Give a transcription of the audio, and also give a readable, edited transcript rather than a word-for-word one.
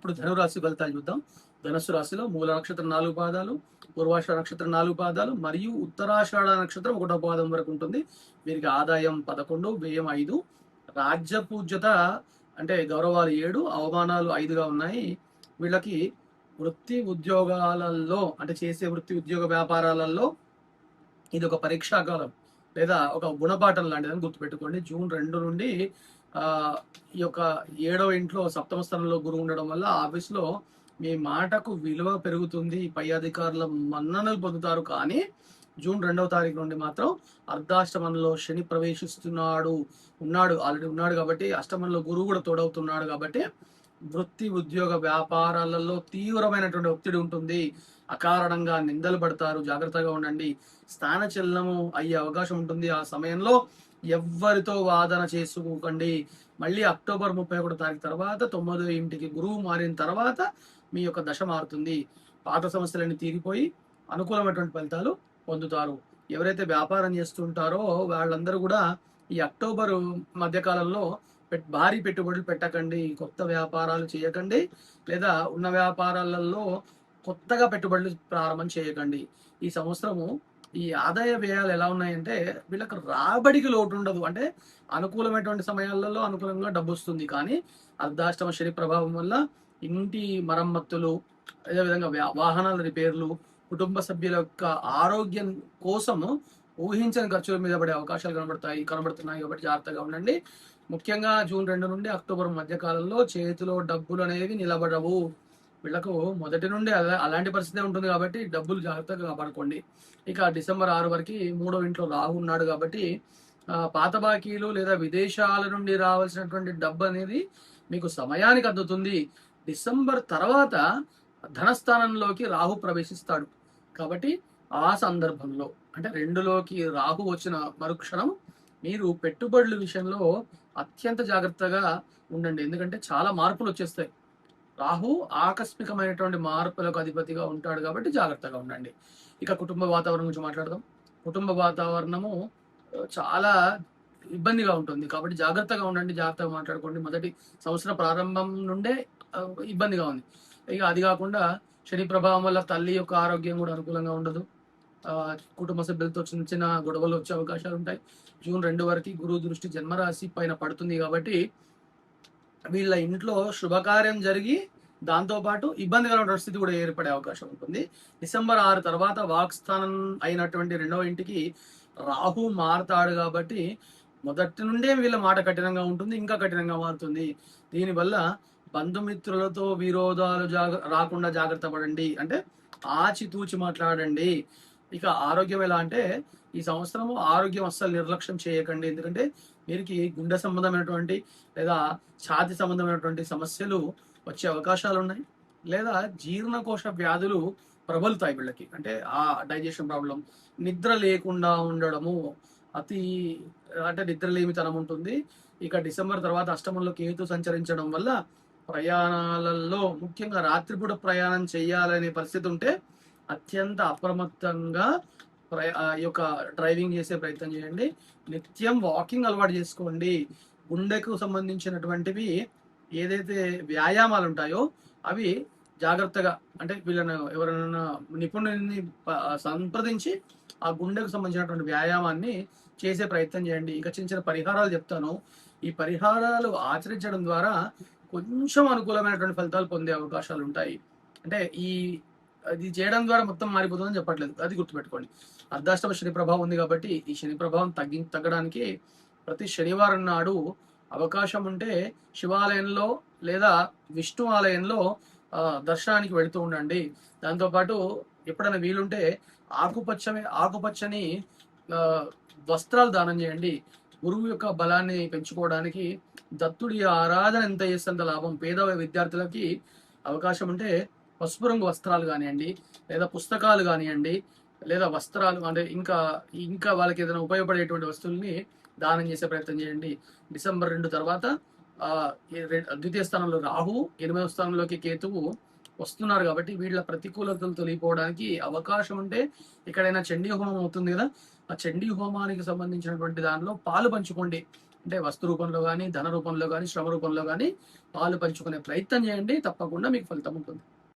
ఇప్పుడు ధనురాశి ఫలితాలు చూద్దాం. ధనుస్సు రాశిలో మూల నక్షత్రం 4 పాదాలు, పూర్వాషాఢ నక్షత్రం 4 పాదాలు మరియు ఉత్తరాషాఢ నక్షత్రం 1వ పాదం వరకు ఉంటుంది. వీరికి ఆదాయం 11, వ్యయం 5, రాజ్య పూజ్యత అంటే గౌరవాలు 7, అవమానాలు 5గా ఉన్నాయి. వీళ్ళకి వృత్తి ఉద్యోగాలలో అంటే చేసే వృత్తి ఉద్యోగ వ్యాపారాలలో ఇది ఒక పరీక్షాకాలం లేదా ఒక గుణపాఠం లాంటిదని గుర్తుపెట్టుకోండి. జూన్ 2 నుండి ఈ యొక్క 7వ ఇంట్లో సప్తమ స్థానంలో గురువు ఉండడం వల్ల ఆఫీస్లో మీ మాటకు విలువ పెరుగుతుంది, పై అధికారుల మన్ననలు పొందుతారు. కానీ జూన్ 2వ తారీఖు నుండి మాత్రం అర్ధాష్టమంలో శని ఆల్రెడీ ఉన్నాడు కాబట్టి అష్టమంలో గురువు కూడా తోడవుతున్నాడు కాబట్టి వృత్తి ఉద్యోగ వ్యాపారాలలో తీవ్రమైనటువంటి ఒత్తిడి ఉంటుంది. అకారణంగా నిందలు పడతారు, జాగ్రత్తగా ఉండండి. స్థానచలనము అయ్యే అవకాశం ఉంటుంది. ఆ సమయంలో ఎవ్వరితో వాదన చేసుకోకండి. మళ్ళీ అక్టోబర్ 31 తారీఖు తర్వాత 9వ ఇంటికి గురువు మారిన తర్వాత మీ యొక్క దశ మారుతుంది. పాత సమస్యలన్నీ తీరిపోయి అనుకూలమైనటువంటి ఫలితాలు పొందుతారు. ఎవరైతే వ్యాపారం చేస్తుంటారో వాళ్ళందరూ కూడా ఈ అక్టోబర్ మధ్యకాలంలో భారీ పెట్టుబడులు పెట్టకండి, కొత్త వ్యాపారాలు చేయకండి, లేదా ఉన్న వ్యాపారాలలో కొత్తగా పెట్టుబడులు ప్రారంభం చేయకండి. ఈ సంవత్సరము ఈ ఆదాయ వ్యయాలు ఎలా ఉన్నాయంటే వీళ్ళకి రాబడికి లోటు ఉండదు. అంటే అనుకూలమైనటువంటి సమయాలలో అనుకూలంగా డబ్బు వస్తుంది. కానీ అర్ధాష్టమ శని ప్రభావం వల్ల ఇంటి మరమ్మతులు, అదేవిధంగా వాహనాల రిపేర్లు, కుటుంబ సభ్యుల యొక్క ఆరోగ్యం కోసము ఊహించని ఖర్చుల మీద పడే అవకాశాలు కనబడుతున్నాయి. కాబట్టి జాగ్రత్తగా ఉండండి. ముఖ్యంగా జూన్ 2 నుండి అక్టోబర్ మధ్య కాలంలో చేతిలో డబ్బులు అనేవి నిలబడవు. వీళ్లకు మొదటి నుండి అలాంటి పరిస్థితి ఉంటుంది కాబట్టి డబ్బులు జాగ్రత్తగా కాపాడుకోండి. ఇక డిసెంబర్ 6 వరకు 3వ ఇంట్లో రాహు ఉన్నాడు కాబట్టి పాత బాకీలు లేదా విదేశాల నుండి రావాల్సినటువంటి డబ్బు అనేది మీకు సమయానికి అందుతుంది. డిసెంబర్ తర్వాత ధనస్థానంలోకి రాహు ప్రవేశిస్తాడు కాబట్టి ఆ సందర్భంలో అంటే 2లోకి రాహు వచ్చిన మరుక్షణం మీరు పెట్టుబడుల విషయంలో అత్యంత జాగ్రత్తగా ఉండండి. ఎందుకంటే చాలా మార్పులు వచ్చేస్తాయి. రాహు ఆకస్మికమైనటువంటి మార్పులకు అధిపతిగా ఉంటాడు కాబట్టి జాగ్రత్తగా ఉండండి. ఇక కుటుంబ వాతావరణం గురించి మాట్లాడదాం. కుటుంబ వాతావరణము చాలా ఇబ్బందిగా ఉంటుంది కాబట్టి జాగ్రత్తగా ఉండండి, జాగ్రత్తగా మాట్లాడుకోండి. మొదటి సంవత్సరం ప్రారంభం నుండే ఇబ్బందిగా ఉంది. ఇక అది కాకుండా శని ప్రభావం వల్ల తల్లి యొక్క ఆరోగ్యం కూడా అనుకూలంగా ఉండదు. కుటుంబ సభ్యులతో చిన్న చిన్న గొడవలు వచ్చే అవకాశాలు ఉంటాయి. జూన్ 2 వరకు గురువు దృష్టి జన్మరాశి పైన పడుతుంది కాబట్టి వీళ్ళ ఇంట్లో శుభకార్యం జరిగి దాంతోపాటు ఇబ్బందికరమైన పరిస్థితి కూడా ఏర్పడే అవకాశం ఉంటుంది. డిసెంబర్ 6 తర్వాత వాక్స్థానం అయినటువంటి 2వ ఇంటికి రాహు మారుతాడు కాబట్టి మొదటి నుండే వీళ్ళ మాట కఠినంగా ఉంటుంది, ఇంకా కఠినంగా మారుతుంది. దీనివల్ల బంధుమిత్రులతో విరోధాలు రాకుండా జాగ్రత్త పడండి. అంటే ఆచితూచి మాట్లాడండి. ఇక ఆరోగ్యం ఎలా అంటే ఈ సంవత్సరము ఆరోగ్యం అస్సలు నిర్లక్ష్యం చేయకండి. ఎందుకంటే వీరికి గుండె సంబంధమైనటువంటి లేదా ఛాతి సంబంధమైనటువంటి సమస్యలు వచ్చే అవకాశాలు ఉన్నాయి. లేదా జీర్ణకోశ వ్యాధులు ప్రబలుతాయి వీళ్ళకి. అంటే ఆ డైజెషన్ ప్రాబ్లం, నిద్ర లేకుండా ఉండడము, నిద్రలేమితనం ఉంటుంది. ఇక డిసెంబర్ తర్వాత అష్టమంలో కేతు సంచరించడం వల్ల ప్రయాణాలలో ముఖ్యంగా రాత్రిపూట ప్రయాణం చేయాలనే పరిస్థితి ఉంటే అత్యంత అప్రమత్తంగా యొక్క డ్రైవింగ్ చేసే ప్రయత్నం చేయండి. నిత్యం వాకింగ్ అలవాటు చేసుకోండి. గుండెకు సంబంధించినటువంటివి ఏదైతే వ్యాయామాలు ఉంటాయో అవి జాగ్రత్తగా అంటే వీళ్ళను ఎవరైనా నిపుణుని సంప్రదించి ఆ గుండెకు సంబంధించినటువంటి వ్యాయామాన్ని చేసే ప్రయత్నం చేయండి. ఇంకా చిన్న చిన్న పరిహారాలు చెప్తాను. ఈ పరిహారాలు ఆచరించడం ద్వారా కొంచెం అనుకూలమైనటువంటి ఫలితాలు పొందే అవకాశాలు ఉంటాయి. అంటే ఇది చేయడం ద్వారా మొత్తం మారిపోతుందని చెప్పట్లేదు, అది గుర్తుపెట్టుకోండి. అర్ధాష్టమ శని ప్రభావం ఉంది కాబట్టి ఈ శని ప్రభావం తగ్గడానికి ప్రతి శనివారం నాడు అవకాశం ఉంటే శివాలయంలో లేదా విష్ణు ఆలయంలో దర్శనానికి వెళుతూ ఉండండి. దాంతోపాటు ఎప్పుడైనా వీలుంటే ఆకుపచ్చని వస్త్రాలు దానం చేయండి. గురువు యొక్క బలాన్ని పెంచుకోవడానికి దత్తుడి ఆరాధన ఎంత చేసేంత లాభం. పేద విద్యార్థులకి అవకాశం ఉంటే పసుపు రంగు వస్త్రాలు కానివ్వండి, లేదా పుస్తకాలు కానివ్వండి, లేదా వస్త్రాలు అంటే ఇంకా వాళ్ళకి ఏదైనా ఉపయోగపడేటువంటి వస్తువుల్ని దానం చేసే ప్రయత్నం చేయండి. డిసెంబర్ 2 తర్వాత ద్వితీయ స్థానంలో రాహు, 8వ స్థానంలోకి కేతువు వస్తున్నారు కాబట్టి వీళ్ళ ప్రతికూలతలు తొలగిపోవడానికి అవకాశం ఉంటే ఎక్కడైనా చండీ హోమం అవుతుంది కదా, ఆ చండీ హోమానికి సంబంధించినటువంటి దానిలో పాలు పంచుకోండి. అంటే వస్తు రూపంలో గానీ, ధన రూపంలో గానీ, శ్రమ రూపంలో గానీ పాలు పంచుకునే ప్రయత్నం చేయండి. తప్పకుండా మీకు ఫలితం ఉంటుంది.